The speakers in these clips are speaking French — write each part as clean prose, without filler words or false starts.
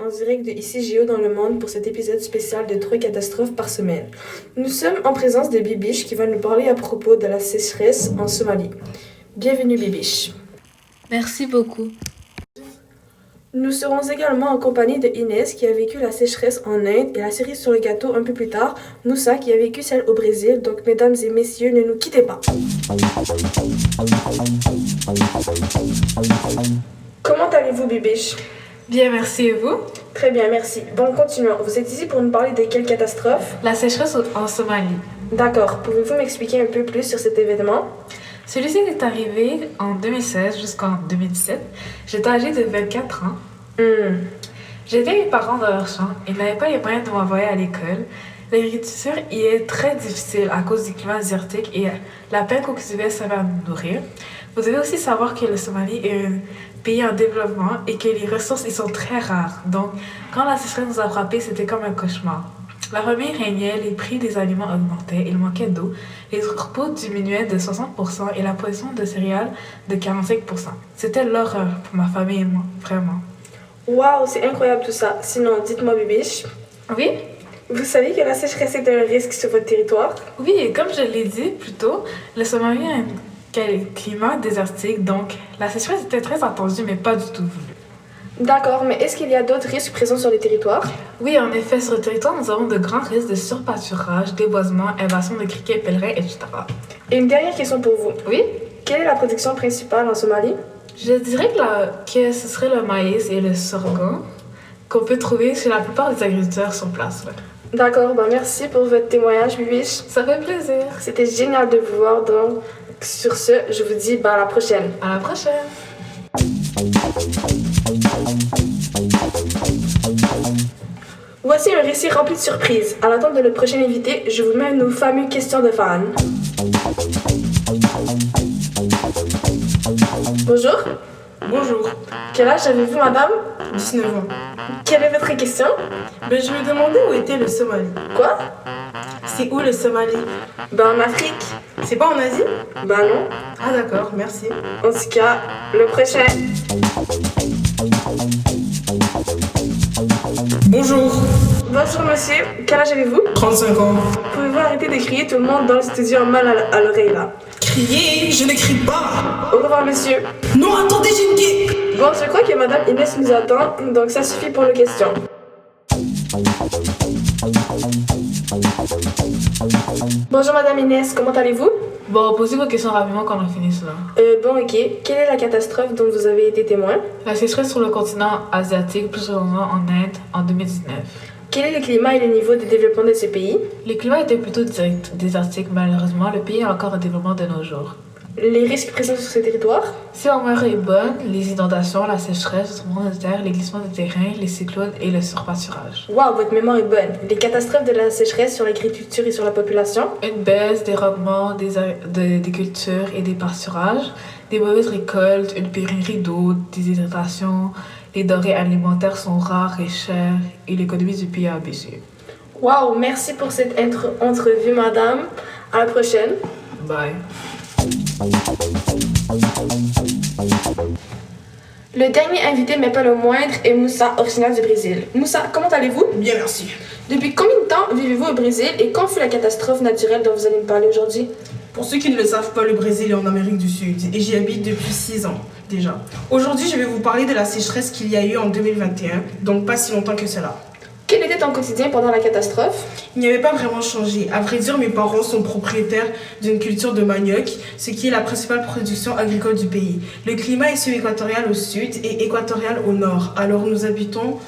en direct de ici Géo dans le monde pour cet épisode spécial de 3 catastrophes par semaine. Nous sommes en présence de Bibiche qui va nous parler à propos de la sécheresse en Somalie. Bienvenue Bibiche. Merci beaucoup. Nous serons également en compagnie de Inès qui a vécu la sécheresse en Inde et la cerise sur le gâteau un peu plus tard, Moussa qui a vécu celle au Brésil. Donc mesdames et messieurs, ne nous quittez pas. Comment allez-vous Bibiche? Bien, merci et vous? Très bien, merci. Bon, continuons. Vous êtes ici pour nous parler de quelle catastrophe? La sécheresse en Somalie. D'accord. Pouvez-vous m'expliquer un peu plus sur cet événement? Celui-ci est arrivé en 2016 jusqu'en 2017. J'étais âgée de 24 ans. J'aidais mes parents dans leur champ. Ils n'avaient pas les moyens de m'envoyer à l'école. L'agriculture y est très difficile à cause du climat désertique et la peine qu'on cultivait servait à nous nourrir. Vous devez aussi savoir que le Somalie est un pays en développement et que les ressources y sont très rares. Donc, quand la sécheresse nous a frappés, c'était comme un cauchemar. La famine régnait, les prix des aliments augmentaient, il manquait d'eau, les troupeaux diminuaient de 60% et la production de céréales de 45%. C'était l'horreur pour ma famille et moi, vraiment. Waouh, c'est incroyable tout ça. Sinon, dites-moi Bibiche, Oui? vous savez que la sécheresse est un risque sur votre territoire? Oui, et comme je l'ai dit plus tôt, le Somalie a un climat désertique, donc la sécheresse était très attendue, mais pas du tout voulue. D'accord, mais est-ce qu'il y a d'autres risques présents sur le territoire? Oui, en effet, sur le territoire, nous avons de grands risques de surpâturage, déboisement, invasion de criquets pèlerins, etc. Et une dernière question pour vous. Oui? Quelle est la production principale en Somalie? Je dirais que ce serait le maïs et le sorgho qu'on peut trouver chez la plupart des agriculteurs sur place. Ouais. D'accord, merci pour votre témoignage Bibiche. Ça fait plaisir. C'était génial de vous voir, donc sur ce, je vous dis à la prochaine. À la prochaine. Voici un récit rempli de surprises. À l'attente de notre prochain invité, je vous mets nos fameuses questions de fans. Bonjour. Bonjour, Quel âge avez-vous, madame? 19 ans. Quelle est votre question? Je me demandais où était le Somalie. Quoi? C'est où le Somalie? En Afrique. C'est pas en Asie? Non. Ah d'accord, merci. En tout cas, le prochain. Bonjour, Bonjour, monsieur. Quel âge avez-vous? 35 ans. Pouvez-vous arrêter de crier? Tout le monde dans le studio a mal à l'oreille, là. Crier, je ne crie pas. Au revoir, monsieur. Non, attendez, j'ai une guette. Bon, je crois que madame Inès nous attend, donc ça suffit pour nos questions. Bonjour, madame Inès. Comment allez-vous? Bon, posez vos questions rapidement quand on finit cela. Ok. Quelle est la catastrophe dont vous avez été témoin? La sécheresse sur le continent asiatique, plus précisément en Inde, en 2019. Quel est le climat et le niveau de développement de ce pays? Le climat était plutôt désertique, malheureusement. Le pays est encore en développement de nos jours. Les risques présents sur ce territoire? Si la mémoire est bonne, les inondations, la sécheresse, le tremblement de terre, les glissements de terrain, les cyclones et le surpâturage. Waouh, votre mémoire est bonne. Les catastrophes de la sécheresse sur l'agriculture et sur la population? Une baisse des rendements des cultures et des pâturages, des mauvaises récoltes, une pénurie d'eau, des hydratations, les denrées alimentaires sont rares et chères et l'économie du pays a baissé. Waouh, merci pour cette entrevue, madame. À la prochaine. Bye. Le dernier invité, mais pas le moindre, est Moussa, originaire du Brésil. Moussa, comment allez-vous? Bien, merci. Depuis combien de temps vivez-vous au Brésil et quand fut la catastrophe naturelle dont vous allez me parler aujourd'hui? Pour ceux qui ne le savent pas, le Brésil est en Amérique du Sud et j'y habite depuis 6 ans déjà. Aujourd'hui, je vais vous parler de la sécheresse qu'il y a eu en 2021, donc pas si longtemps que cela. Quel était ton quotidien pendant la catastrophe? Il n'y avait pas vraiment changé. À vrai dire, mes parents sont propriétaires d'une culture de manioc, ce qui est la principale production agricole du pays. Le climat est sub-équatorial au sud et équatorial au nord. Alors nous habitons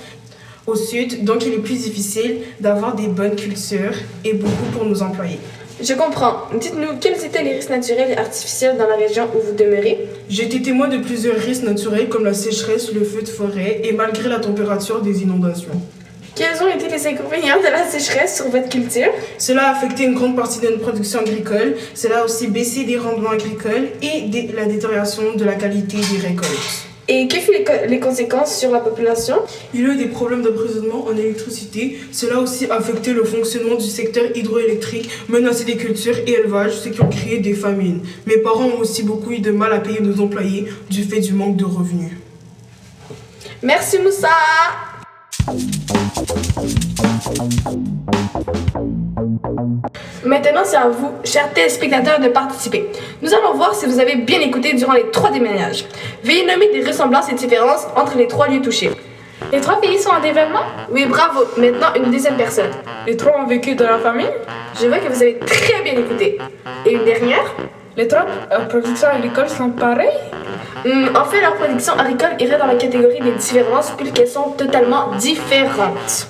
au sud, donc il est plus difficile d'avoir des bonnes cultures et beaucoup pour nos employés. Je comprends. Dites-nous, quels étaient les risques naturels et artificiels dans la région où vous demeurez? J'ai été témoin de plusieurs risques naturels comme la sécheresse, le feu de forêt et malgré la température, des inondations. Quels ont été les inconvénients de la sécheresse sur votre culture? Cela a affecté une grande partie de notre production agricole. Cela a aussi baissé des rendements agricoles et la détérioration de la qualité des récoltes. Et que furent les conséquences sur la population? Il y a eu des problèmes d'approvisionnement en électricité. Cela a aussi affecté le fonctionnement du secteur hydroélectrique, menacé des cultures et élevages, ce qui ont créé des famines. Mes parents ont aussi beaucoup eu de mal à payer nos employés du fait du manque de revenus. Merci Moussa! Maintenant, c'est à vous, chers téléspectateurs, de participer. Nous allons voir si vous avez bien écouté durant les 3 déménages. Veuillez nommer des ressemblances et différences entre les 3 lieux touchés. Les 3 pays sont en développement? Oui, bravo. Maintenant, une deuxième personne. Les 3 ont vécu dans leur famille? Je vois que vous avez très bien écouté. Et une dernière? Les 3 productions agricoles sont pareilles? En fait, leur production agricole irait dans la catégorie des différences puisqu'elles sont totalement différentes.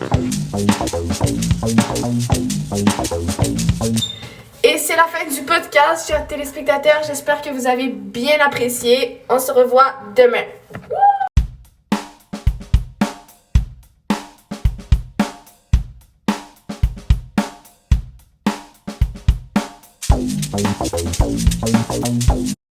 Et c'est la fin du podcast, chers téléspectateurs. J'espère que vous avez bien apprécié. On se revoit demain.